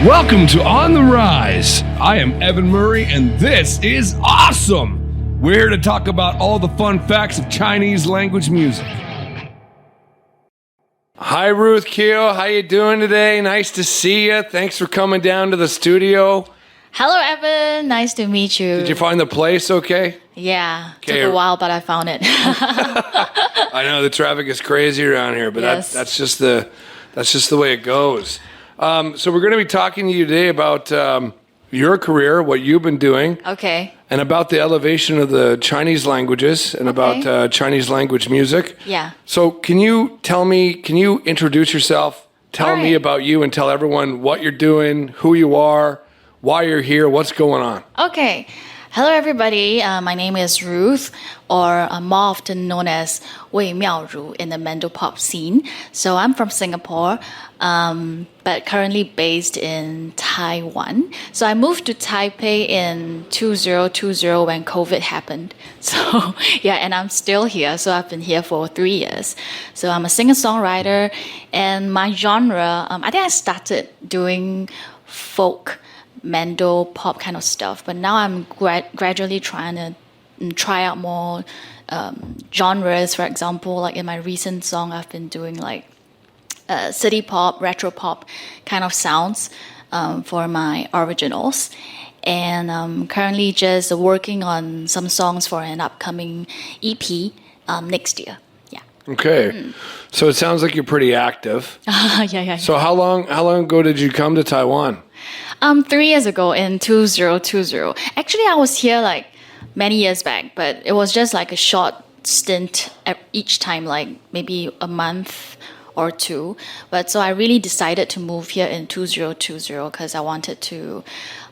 Welcome to On the Rise. I am Evan Murray, and this is awesome. We're here to talk about all the fun facts of Chinese language music. Hi, Ruth Keo. How you doing today? Nice to see you. Thanks for coming down to the studio. Hello, Evan. Nice to meet you. Did you find the place okay? Yeah, Okay. took a while, but I found it. I know the traffic is crazy around here, but Yes. that's just the way it goes. So we're going to be talking to you today about your career, what you've been doing, Okay. and about the elevation of the Chinese languages and about Chinese language music. Yeah. So can you introduce yourself, tell me right. about you, and tell everyone what you're doing, who you are, why you're here, what's going on? Okay. Hello, everybody. My name is Ruth, or more often known as Wei Miao Ru in the Mandopop scene. So I'm from Singapore, but currently based in Taiwan. So I moved to Taipei in 2020 when COVID happened. So yeah, and I'm still here. So I've been here for 3 years. So I'm a singer-songwriter, and my genre, I think I started doing folk Mando pop kind of stuff, but now I'm gradually trying to try out more genres. For example, like in my recent song, I've been doing like city pop, retro pop kind of sounds for my originals, and I'm currently just working on some songs for an upcoming EP next year. Yeah. Okay. So it sounds like you're pretty active. Yeah. So how long ago did you come to Taiwan? 3 years ago in 2020. Actually, I was here like many years back, but it was just like a short stint at each time, like maybe a month or two. But so I really decided to move here in 2020 because I wanted to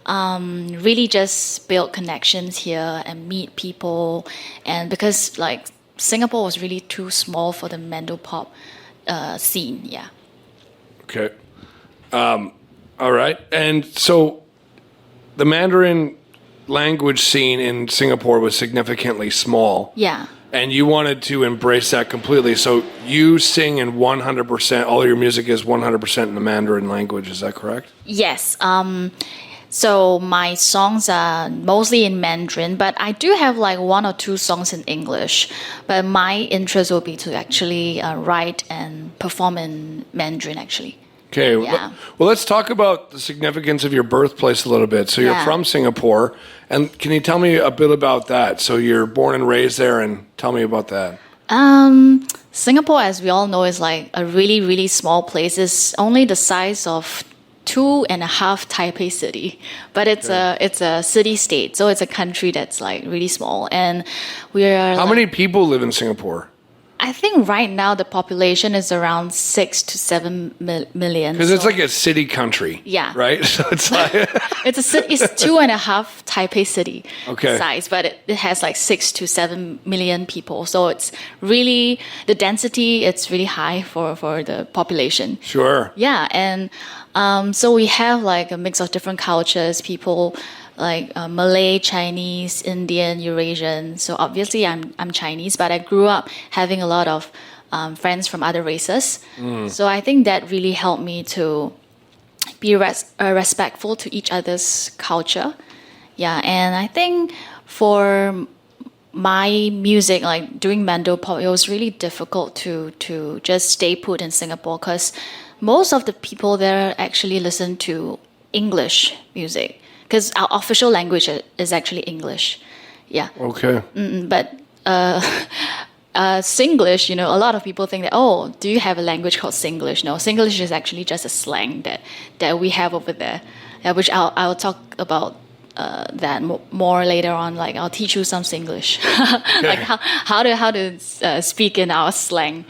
really just build connections here and meet people. And because like Singapore was really too small for the Mando pop scene. Yeah. Okay. All right. And so the Mandarin language scene in Singapore was significantly small. Yeah. And you wanted to embrace that completely. So you sing in 100%, all your music is 100% in the Mandarin language. Is that correct? Yes. So my songs are mostly in Mandarin, but I do have like 1 or 2 songs in English. But my interest will be to actually write and perform in Mandarin, actually. Okay. Yeah. Well, let's talk about the significance of your birthplace a little bit. So you're Yeah. from Singapore. And can you tell me a bit about that? So you're born and raised there, and tell me about that. Singapore, as we all know, is like a really, really small place. It's only the size of 2.5 Taipei city, but it's a city state, so it's a country that's like really small. And we are. How many people live in Singapore? I think right now the population is around 6 to 7 million. Because it's like a city country. Yeah. Right? So it's like It's 2.5 Taipei city Okay. size, but it has like 6 to 7 million people. So it's really, the density, it's really high for the population. Sure. Yeah, and so we have like a mix of different cultures, people like Malay, Chinese, Indian, Eurasian. So obviously I'm Chinese, but I grew up having a lot of friends from other races. So I think that really helped me to be respectful to each other's culture. Yeah, and I think for my music, like doing Mando pop, it was really difficult to just stay put in Singapore because most of the people there actually listen to English music because our official language is actually English. Yeah. Okay. But Singlish, you know, a lot of people think that, oh, do you have a language called Singlish? No, Singlish is actually just a slang that we have over there, which I'll talk about that more later on. Like I'll teach you some Singlish, like how to speak in our slang.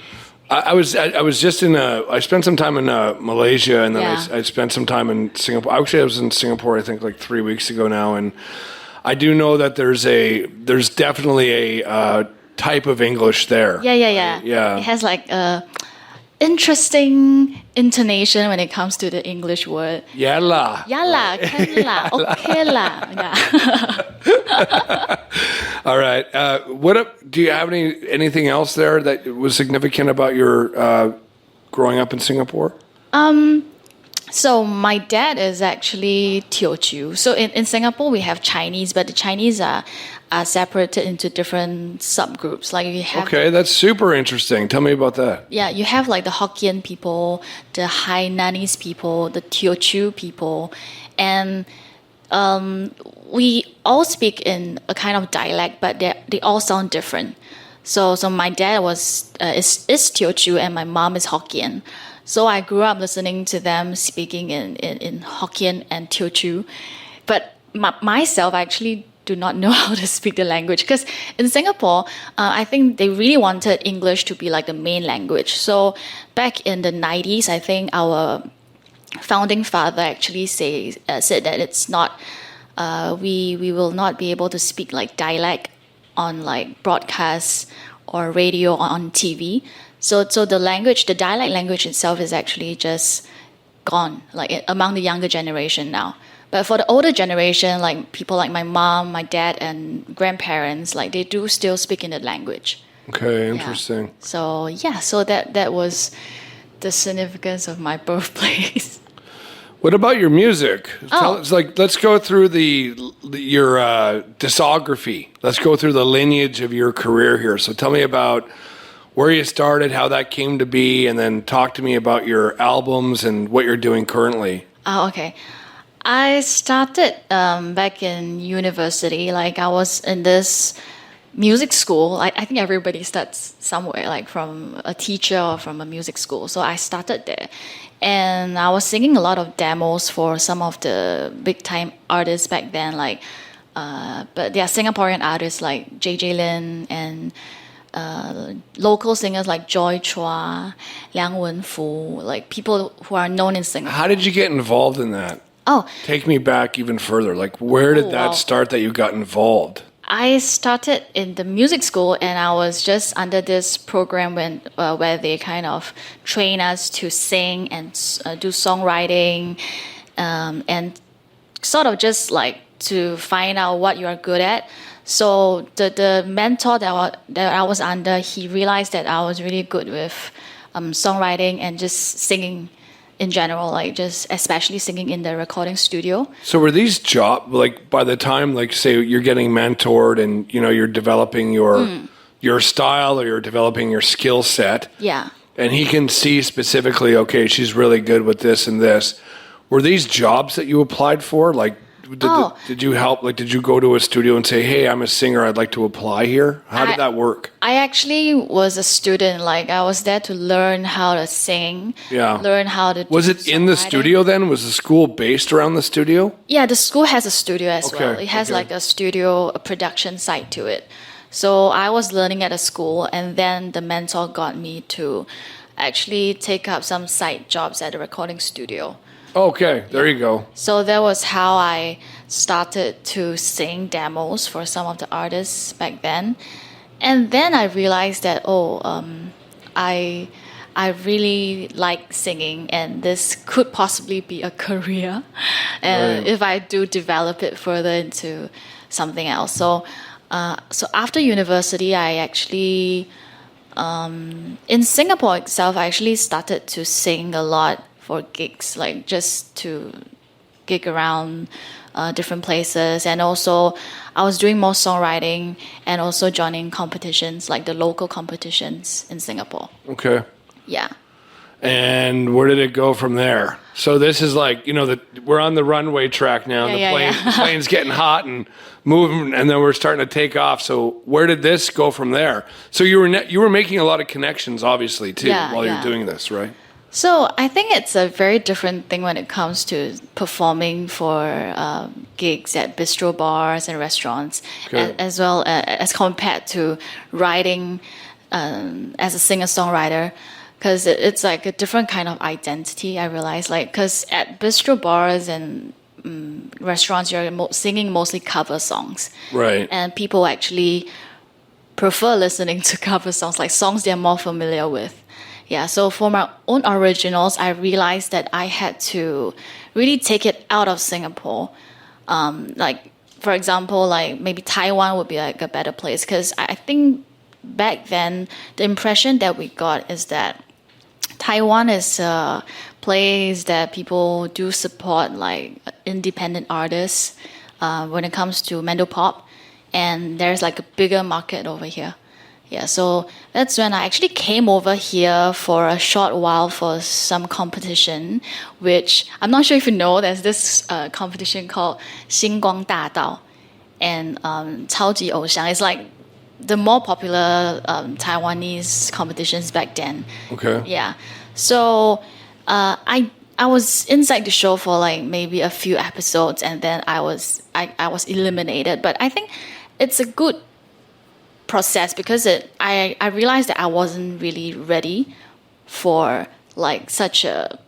I was just I spent some time in Malaysia, and then Yeah. I spent some time in Singapore. Actually, I was in Singapore, I think, like 3 weeks ago now, and I do know that there's definitely a type of English there. Yeah. Yeah. It has like a interesting intonation when it comes to the English word. Yeah lah. Ya lah, can lah, okay lah. Yeah. All right. Do you have anything else there that was significant about your growing up in Singapore? So my dad is actually Teochew. So in Singapore we have Chinese, but the Chinese are separated into different subgroups. Like you have Okay, that's super interesting. Tell me about that. yeah, you have like the Hokkien people, the Hainanese people, the Teochew people, and we all speak in a kind of dialect, but they all sound different. So my dad is Teochew and my mom is Hokkien. So I grew up listening to them speaking in Hokkien and Teochew, but myself I actually do not know how to speak the language because in Singapore, I think they really wanted English to be like the main language. So back in the 90s, I think our founding father actually said that it's not we will not be able to speak like dialect on like broadcasts or radio or on TV. So the language, the dialect language itself is actually just gone like among the younger generation now. But for the older generation, like people like my mom, my dad, and grandparents, like they do still speak in the language. Okay, interesting. Yeah. So yeah, so that was the significance of my birthplace. What about your music? Tell Oh. us, like, let's go through your discography. Let's go through the lineage of your career here. So tell me about where you started, how that came to be, and then talk to me about your albums and what you're doing currently. Oh, okay. I started back in university. Like I was in this music school. I think everybody starts somewhere, like from a teacher or from a music school. So I started there. And I was singing a lot of demos for some of the big time artists back then, like, but they are Singaporean artists like JJ Lin and local singers like Joy Chua, Liang Wenfu, like people who are known in Singapore. How did you get involved in that? Oh, Take me back even further. Like, where did that wow. start that you got involved? I started in the music school, and I was just under this program where they kind of train us to sing and do songwriting, and sort of just like to find out what you are good at. So the mentor that I was under, he realized that I was really good with songwriting and just singing in general, like just especially singing in the recording studio. So were these like by the time, like say you're getting mentored and you're developing your style or you're developing your skill set, Yeah. and he can see specifically, okay, she's really good with this and this. Were these jobs that you applied for? Like, did you help? Like, did you go to a studio and say, hey, I'm a singer, I'd like to apply here? How did that work? I actually was a student. Like I was there to learn how to sing. Yeah. Learn how to. Was do it in the songwriting. studio then? Was the school based around the studio? Yeah, the school has a studio as Okay, well. It has okay. like a studio, a production side to it. So I was learning at a school, and then the mentor got me to actually take up some side jobs at a recording studio. Okay, there you go. So that was how I started to sing demos for some of the artists back then. And then I realized that, I really like singing, and this could possibly be a career Right. if I do develop it further into something else. So after university, I actually, in Singapore itself, I actually started to sing a lot for gigs, like just to gig around different places. And also I was doing more songwriting and also joining competitions, like the local competitions in Singapore. Okay. Yeah. And where did it go from there? So this is like, we're on the runway track now. And the plane's getting hot and moving, and then we're starting to take off. So where did this go from there? So you were making a lot of connections, obviously, too, while you're doing this, right? So I think it's a very different thing when it comes to performing for gigs at bistro bars and restaurants, Okay. as well as compared to writing as a singer-songwriter, because it's like a different kind of identity. I realize, like, because at bistro bars and restaurants, you're singing mostly cover songs, Right. and people actually prefer listening to cover songs, like songs they're more familiar with. Yeah, so for my own originals, I realized that I had to really take it out of Singapore. Like, for example, like maybe Taiwan would be like a better place, because I think back then the impression that we got is that Taiwan is place that people do support like independent artists when it comes to Mandopop, and there's like a bigger market over here. Yeah, so that's when I actually came over here for a short while for some competition, which I'm not sure if you know, there's this competition called 星光大道 and 超级偶像. It's like the more popular Taiwanese competitions back then. Okay. Yeah. So I was inside the show for like maybe a few episodes, and then I was eliminated. But I think it's a good process because I realized that I wasn't really ready for like such a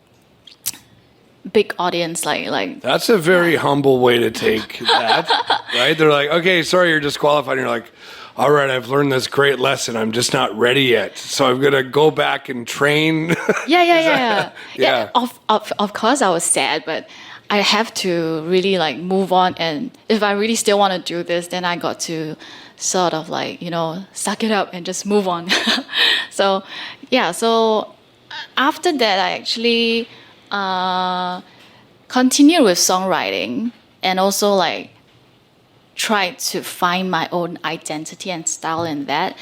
big audience like That's a very humble way to take that, right? They're like, okay, sorry, you're disqualified. And you're like, all right, I've learned this great lesson. I'm just not ready yet. So I'm going to go back and train. Yeah. Of course I was sad, but I have to really like move on. And if I really still want to do this, then I got to sort of like, suck it up and just move on. So after that, I actually continued with songwriting and also like tried to find my own identity and style in that,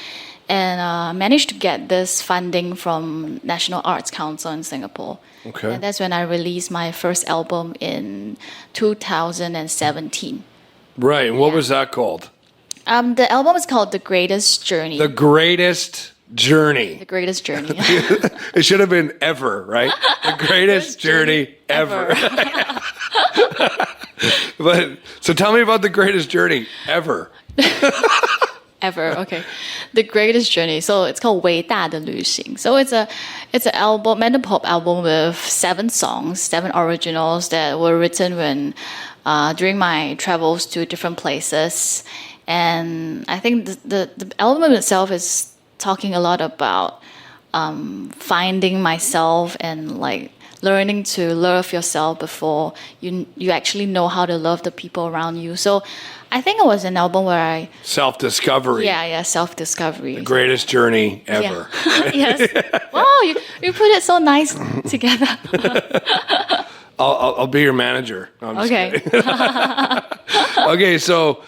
and managed to get this funding from National Arts Council in Singapore. Okay. And that's when I released my first album in 2017. Right. And what was that called? The album is called The Greatest Journey. The Greatest Journey. The Greatest Journey. It should have been ever, right? The greatest journey ever. But so tell me about the greatest journey ever. Ever, okay. The Greatest Journey. So it's called 伟大的旅行. So it's an album, Mandopop album with 7 songs, 7 originals that were written when during my travels to different places. And I think the album itself is talking a lot about finding myself and like learning to love yourself before you actually know how to love the people around you. So I think it was an album where I... Self-discovery. Yeah, self-discovery. The greatest journey ever. Yeah. Yes. Wow, you put it so nice together. I'll be your manager. No, I'm just Okay. kidding. Okay, so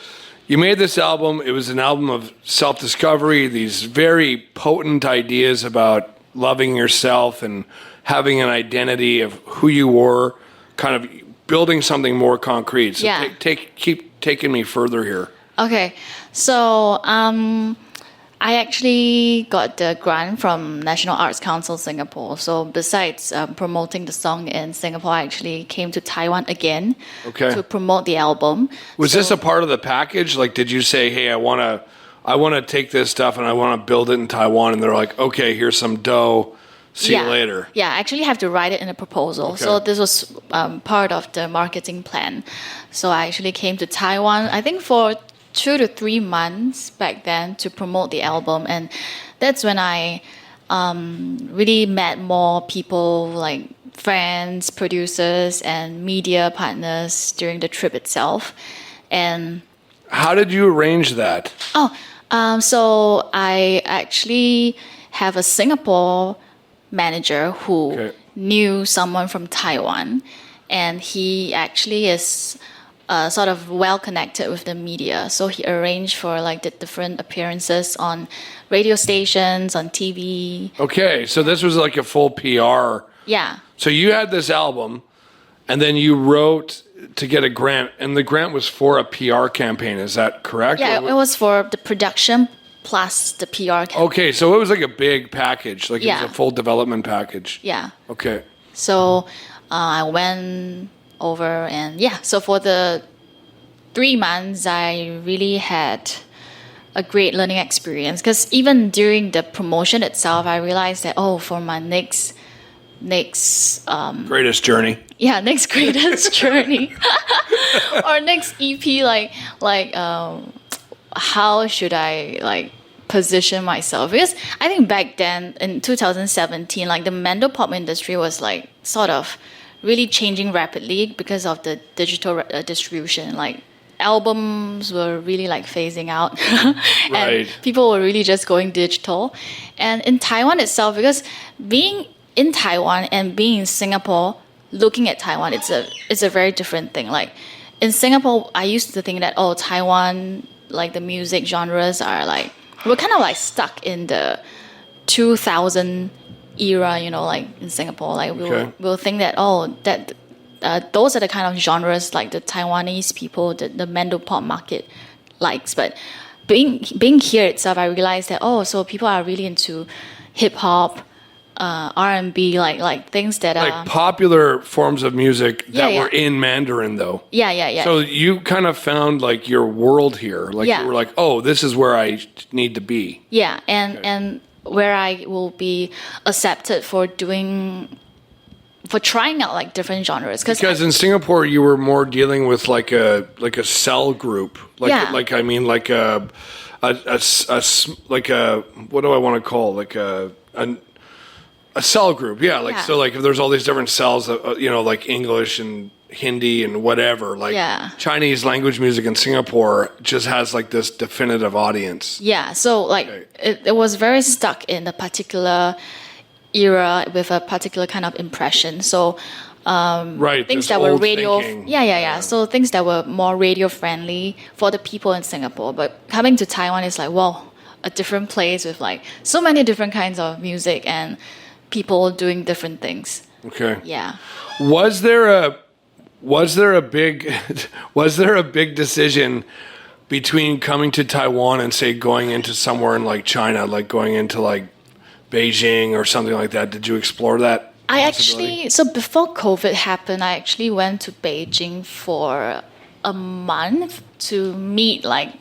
you made this album. It was an album of self-discovery, these very potent ideas about loving yourself and having an identity of who you were, kind of building something more concrete. So Yeah. keep taking me further here. Okay, so I actually got the grant from National Arts Council Singapore. So besides promoting the song in Singapore, I actually came to Taiwan again to promote the album. Was this a part of the package? Like, did you say, hey, I want to take this stuff and I want to build it in Taiwan? And they're like, okay, here's some dough. See you later. Yeah, I actually have to write it in a proposal. Okay. So this was part of the marketing plan. So I actually came to Taiwan, I think for 2 to 3 months back then to promote the album. And that's when I really met more people like friends, producers, and media partners during the trip itself. And how did you arrange that? So I actually have a Singapore manager who knew someone from Taiwan, and he actually is sort of well connected with the media. So he arranged for like the different appearances on radio stations, on TV. Okay, so this was like a full PR. Yeah. So you had this album, and then you wrote to get a grant, and the grant was for a PR campaign. Is that correct? Yeah, it was for the production plus the PR campaign. Okay, so it was like a big package, like it was a full development package. Yeah. Okay. So I went over, and so for the 3 months, I really had a great learning experience, because even during the promotion itself, I realized that, for my next greatest journey. Yeah, next greatest journey or next EP, how should I like position myself? Because I think back then in 2017, like the Mandopop industry was like sort of really changing rapidly because of the digital distribution. Like albums were really like phasing out and people were really just going digital. And in Taiwan itself, because being in Taiwan and being in Singapore, looking at Taiwan, it's a very different thing. Like in Singapore, I used to think that Taiwan, like the music genres are like, we're kind of like stuck in the 2000 era, like in Singapore. Like we'll think that those are the kind of genres like the Taiwanese people, the Mandarin pop market likes. But being here itself, I realized that so people are really into hip hop, R&B, like things that are like popular forms of music that were in Mandarin, though. Yeah. So you kind of found like your world here. Like you were like, this is where I need to be. Yeah, and where I will be accepted for trying out like different genres. Because in Singapore, you were more dealing with like a cell group, like a what do I want to call a cell group? So like if there's all these different cells, like English and Hindi and whatever, like Chinese language music in Singapore just has like this definitive audience. Yeah, so like it was very stuck in a particular era with a particular kind of impression. So things that were radio thinking. So things that were more radio friendly for the people in Singapore. But coming to Taiwan is like, a different place with like so many different kinds of music and people doing different things. Okay. Yeah. Was there a big decision between coming to Taiwan and say going into somewhere in like China, like going into like Beijing or something like that? Did you explore that? So before COVID happened, I actually went to Beijing for a month to meet like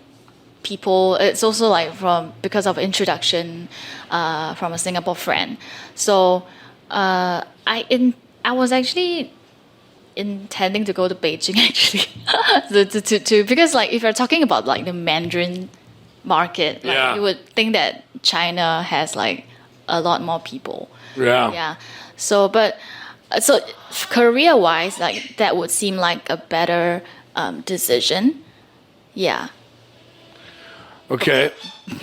people. It's also like because of introduction from a Singapore friend. So I was actually intending to go to Beijing actually to because like if you're talking about like the Mandarin market, like you would think that China has like a lot more people. Yeah. So career-wise, like that would seem like a better decision. Yeah. Okay.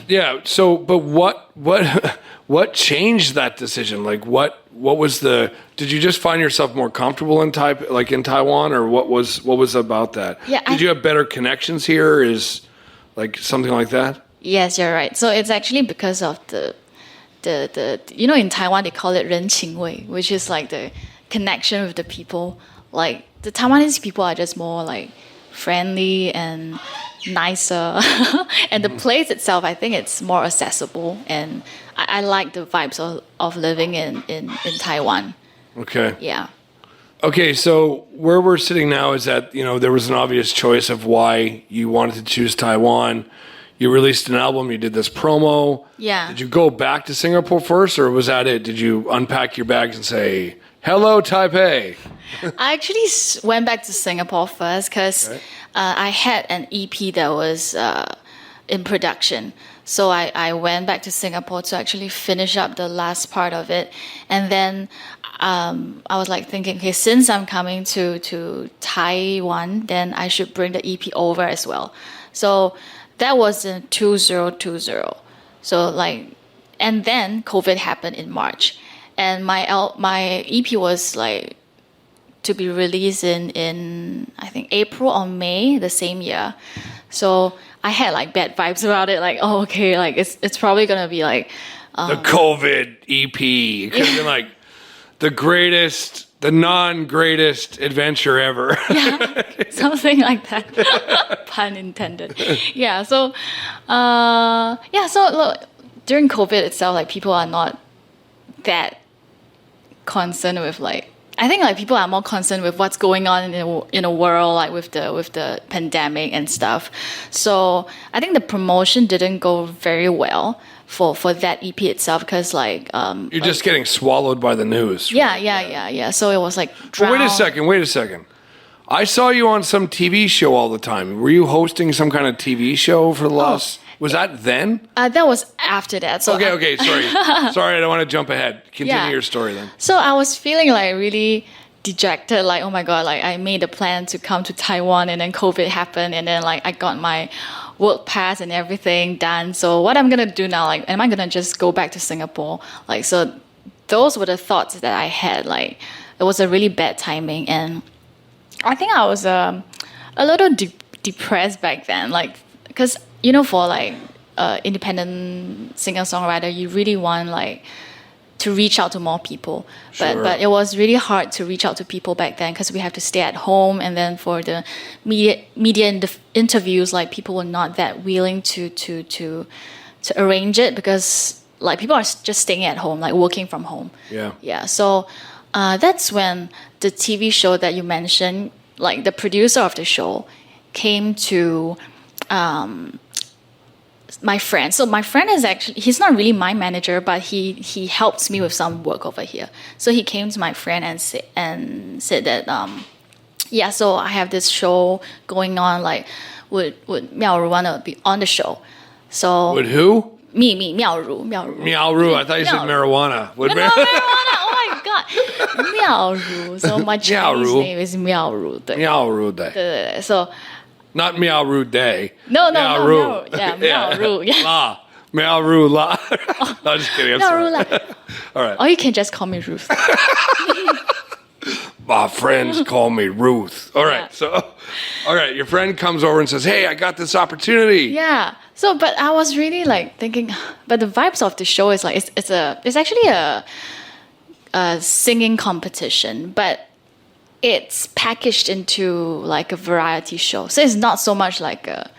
Yeah. So, but what changed that decision? Like, what was did you just find yourself more comfortable in Taiwan, or what was about that? Yeah. Did you have better connections here? Is like something like that? Yes, you're right. So it's actually because of the in Taiwan they call it 人情味, which is like the connection with the people. Like the Taiwanese people are just more like friendly and nicer, and the place itself, I think it's more accessible, and I like the vibes of living in Taiwan. Okay. Yeah. Okay, so where we're sitting now is that there was an obvious choice of why you wanted to choose Taiwan. You released an album, you did this promo. Yeah. Did you go back to Singapore first, or was that it? Did you unpack your bags and say, hello, Taipei? I actually went back to Singapore first because I had an EP that was in production. So I went back to Singapore to actually finish up the last part of it. And then I was like thinking, okay, since I'm coming to Taiwan, then I should bring the EP over as well. So that was in 2020. So like, and then COVID happened in March, and my EP was like to be released in I think April or May the same year. So I had like bad vibes about it. Like, okay, like it's probably gonna be like the COVID EP. It could have been like the non-greatest adventure ever. Yeah, something like that. Pun intended. Yeah. So, So look, during COVID itself, like people are not that concerned with like. I think like people are more concerned with what's going on in the world, like with the pandemic and stuff. So I think the promotion didn't go very well for that EP itself because like you're just getting swallowed by the news. Right? Yeah. So it was like drowned. Wait a second. I saw you on some TV show all the time. Were you hosting some kind of TV show for the last? Was that then? That was after that. So okay. Sorry, I don't want to jump ahead. Continue your story then. So I was feeling like really dejected. Like, oh my god! Like I made a plan to come to Taiwan, and then COVID happened, and then like I got my work pass and everything done. So what I'm gonna do now? Like, am I gonna just go back to Singapore? Like, so those were the thoughts that I had. Like, it was a really bad timing, and I think I was a little depressed back then. Like, because for like independent singer-songwriter, you really want like to reach out to more people. Sure. But it was really hard to reach out to people back then because we have to stay at home, and then for the media interviews, like people were not that willing to arrange it because like people are just staying at home, like working from home. Yeah. So that's when the TV show that you mentioned, like the producer of the show, came to my friend. So my friend is actually, he's not really my manager, but he helps me with some work over here. So he came to my friend and said that so I have this show going on, like would Miao Ru want to be on the show? So Would who? Me, Miao Ru. Miao Ru. I thought you said marijuana. Would No, marijuana. Oh my god, Miao Ru. So my Chinese name is Miao Ru. Miao Ru Day. So. Not Miao Ru Day. No, Miao Ru. Yeah, Miao Ru. Yeah. La. Miao Ru La. No, just kidding. I'm sorry. All right. Or you can just call me Ruth. My friends call me Ruth. All right. Yeah. So, all right. Your friend comes over and says, "Hey, I got this opportunity." Yeah. So, but I was really like thinking, but the vibes of the show is like it's actually a singing competition, but it's packaged into like a variety show. So it's not so much like a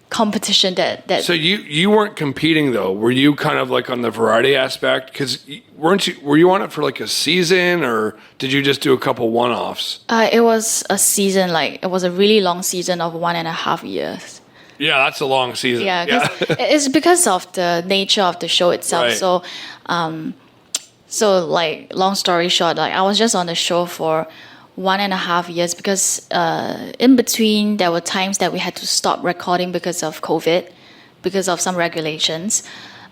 competition that So you weren't competing though. Were you kind of like on the variety aspect? Because were you on it for like a season, or did you just do a couple one-offs? it was a season, like it was a really long season of 1.5 years. Yeah, that's a long season. Yeah, it's because of the nature of the show itself. Right. So like long story short, like I was just on the show for 1.5 years because in between there were times that we had to stop recording because of COVID, because of some regulations,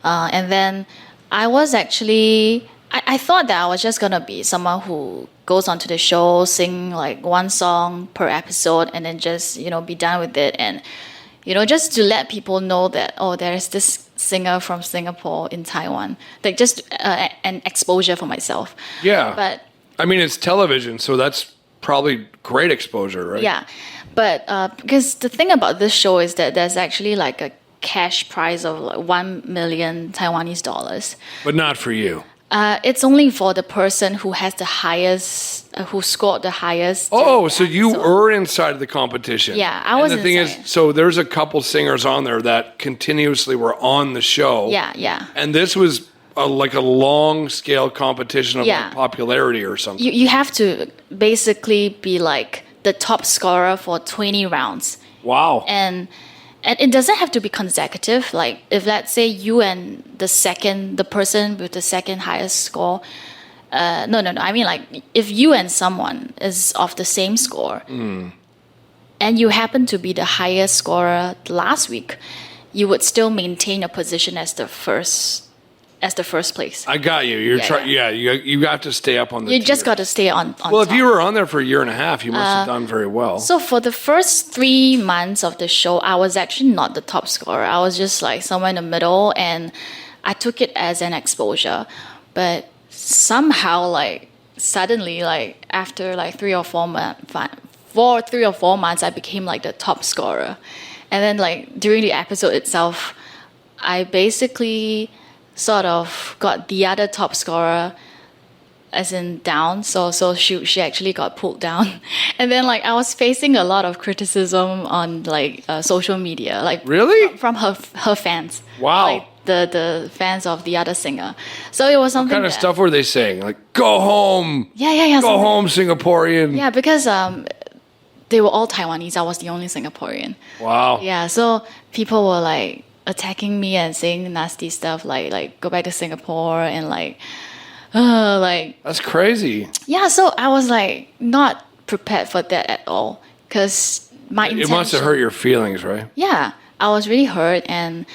and then I was actually I thought that I was just gonna be someone who goes onto the show, sing like one song per episode, and then just be done with it, and just to let people know that there's this singer from Singapore in Taiwan, like just an exposure for myself. Yeah. But I mean, it's television, so that's probably great exposure, right? yeah, but because the thing about this show is that there's actually like a cash prize of like 1 million Taiwanese dollars. But not for you. It's only for the person who has the highest, who scored the highest. Oh, so you were inside of the competition. Yeah, I was And the thing inside. is, so there's a couple singers on there that continuously were on the show. Yeah. And this was like a long scale competition of like popularity or something. You have to basically be like the top scorer for 20 rounds. Wow. And it doesn't have to be consecutive. Like if let's say you and the person with the second highest score, no. I mean like if you and someone is of the same score, and you happen to be the highest scorer last week, you would still maintain your position as the first place. I got you. You're trying. Yeah, you have to stay up on the. You just got to stay on Well, top. if you were on there for 1.5 years, you must have done very well. So for the first 3 months of the show, I was actually not the top scorer. I was just like somewhere in the middle, and I took it as an exposure. But somehow, like suddenly, like after like 3 or 4 months, I became like the top scorer. And then like during the episode itself, I basically sort of got the other top scorer as in down, so she actually got pulled down. And then like I was facing a lot of criticism on like social media, like Really? from her fans. Wow. Like the fans of the other singer. So it was something What kind of that- stuff were they saying? Like, go home. Yeah. Go something- home, Singaporean. Yeah, because they were all Taiwanese. I was the only Singaporean. Wow. Yeah, so people were like attacking me and saying nasty stuff like go back to Singapore and like That's crazy. yeah. So I was like not prepared for that at all because my intention. It must have hurt your feelings, right? Yeah, I was really hurt, and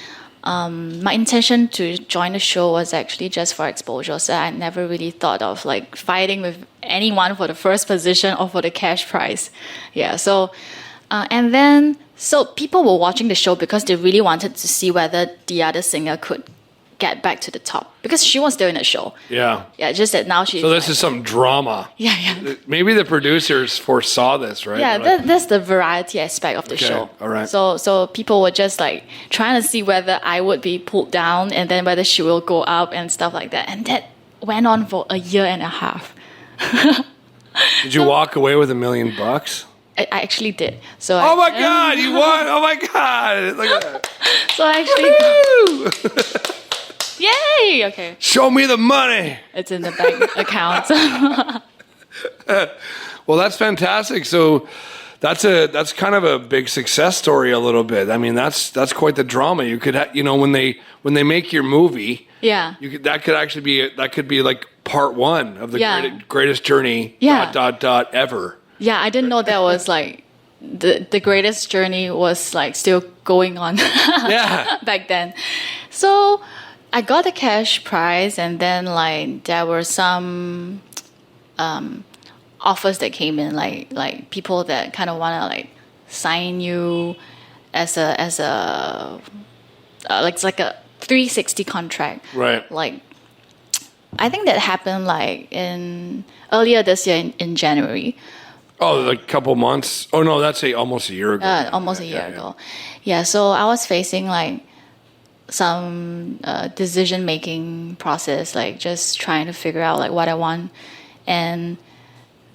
my intention to join the show was actually just for exposure. So I never really thought of like fighting with anyone for the first position or for the cash prize. Yeah. So and then. So people were watching the show because they really wanted to see whether the other singer could get back to the top because she was still in the show. Yeah. Yeah, just that now she's. So this is some drama. Yeah. Maybe the producers foresaw this, right? Yeah, that's the variety aspect of the show. All right. So people were just like trying to see whether I would be pulled down and then whether she will go up and stuff like that. And that went on for a year and a half. Did you walk away with $1 million? I actually did. So Oh my God, you won! Oh my God! Look at that. So I actually. Yay! Okay. Show me the money. It's in the bank account. Well, that's fantastic. So that's kind of a big success story a little bit. I mean, that's quite the drama. You could when they make your movie, Yeah. that could be like part 1 of the greatest journey ever. Yeah, I didn't know that was like the greatest journey was like still going on Yeah. back then. So I got the cash prize, and then like there were some offers that came in, like people that kind of want to like sign you as a like it's like a 360 contract. Right. Like I think that happened like earlier this year in January. Oh, like a couple months. Oh no, that's almost a year ago. Almost a year ago. Yeah, so I was facing like some decision making process, like just trying to figure out like what I want, and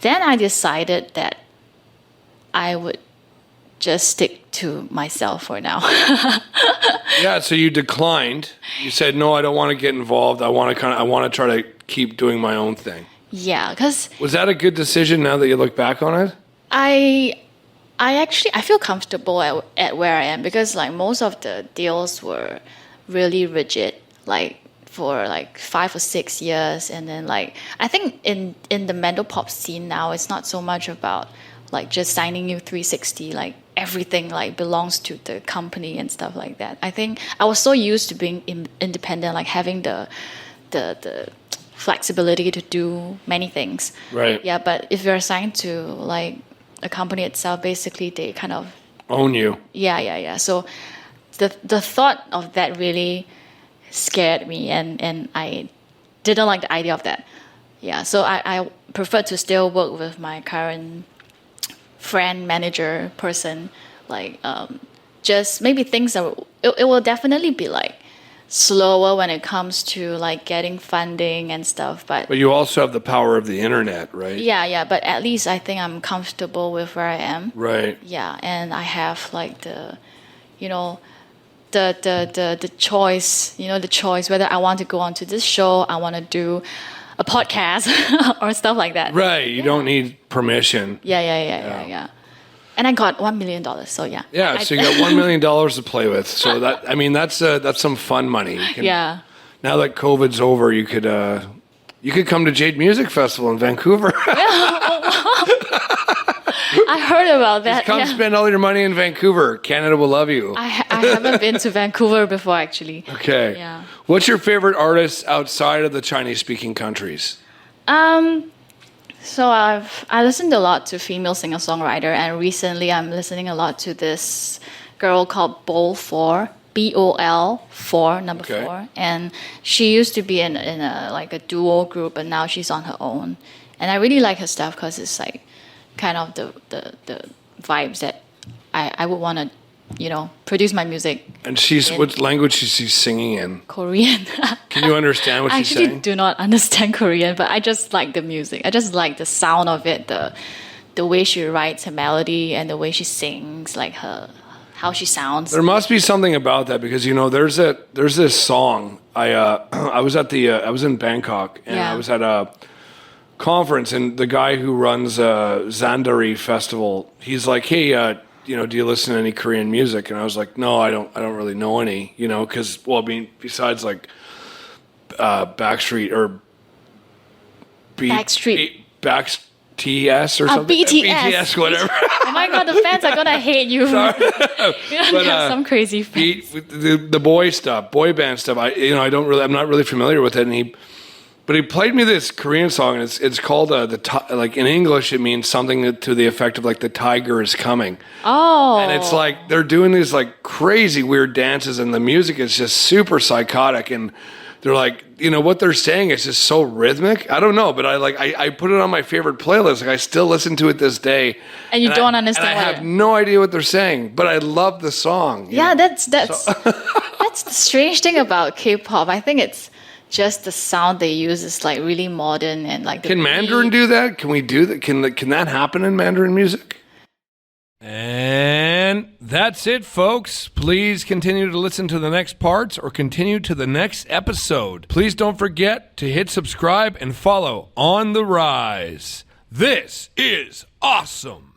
then I decided that I would just stick to myself for now. Yeah, so you declined. You said no, I don't want to get involved. I want to try to keep doing my own thing. Yeah, because Was that a good decision now that you look back on it? I feel comfortable at where I am, because like most of the deals were really rigid, like for like 5 or 6 years, and then like I think in the Mandel pop scene now, it's not so much about like just signing you 360, like everything like belongs to the company and stuff like that. I think I was so used to being independent, like having the flexibility to do many things. Right. Yeah, but if you're assigned to like a company itself, basically they kind of Own you. yeah. So the thought of that really scared me, and I didn't like the idea of that. Yeah, so I prefer to still work with my current friend, manager, person, like just maybe things that it will definitely be like slower when it comes to like getting funding and stuff, but you also have the power of the internet, right? yeah, but at least I think I'm comfortable with where I am. Right. Yeah, and I have like the choice, the choice whether I want to go on to this show, I want to do a podcast or stuff like that. Right. You don't need permission. Yeah. And I got $1 million, so yeah. Yeah, so you got $1 million to play with. So that's some fun money. Yeah. Now that COVID's over, you could come to Jade Music Festival in Vancouver. I heard about that. Come spend all your money in Vancouver. Canada will love you. I haven't been to Vancouver before, actually. Okay. Yeah. What's your favorite artist outside of the Chinese-speaking countries? So I listened a lot to female singer-songwriter, and recently I'm listening a lot to this girl called Bol4, BOL 4, number 4, and she used to be in a like a duo group, but now she's on her own, and I really like her stuff because it's like kind of the vibes that I would want to produce my music. And what language is she singing in? Korean. Can you understand what she's saying? I actually do not understand Korean, but I just like the music. I just like the sound of it, the way she writes her melody and the way she sings, like how she sounds. There must be something about that, because there's this song. I was in Bangkok, and I was at a conference, and the guy who runs Zandari Festival, he's like, hey, do you listen to any Korean music? And I was like, no, I don't really know any, because, besides like Backstreet or TS or something. BTS, whatever. Oh my God, the fans are gonna hate you. You're gonna have some crazy fans. The boy band stuff. I'm not really familiar with it, But he played me this Korean song, and it's called like in English it means something to the effect of like the tiger is coming. Oh. And it's like they're doing these like crazy weird dances, and the music is just super psychotic, and they're like, what they're saying is just so rhythmic. I don't know, but I put it on my favorite playlist. Like I still listen to it this day. And you don't understand. And I have no idea what they're saying, but I love the song. Yeah, that's that's the strange thing about K-pop. I think it's just the sound they use is like really modern and like. Can Mandarin do that? Can we do that? Can that happen in Mandarin music? And that's it, folks. Please continue to listen to the next parts or continue to the next episode. Please don't forget to hit subscribe and follow On the Rise. This is awesome.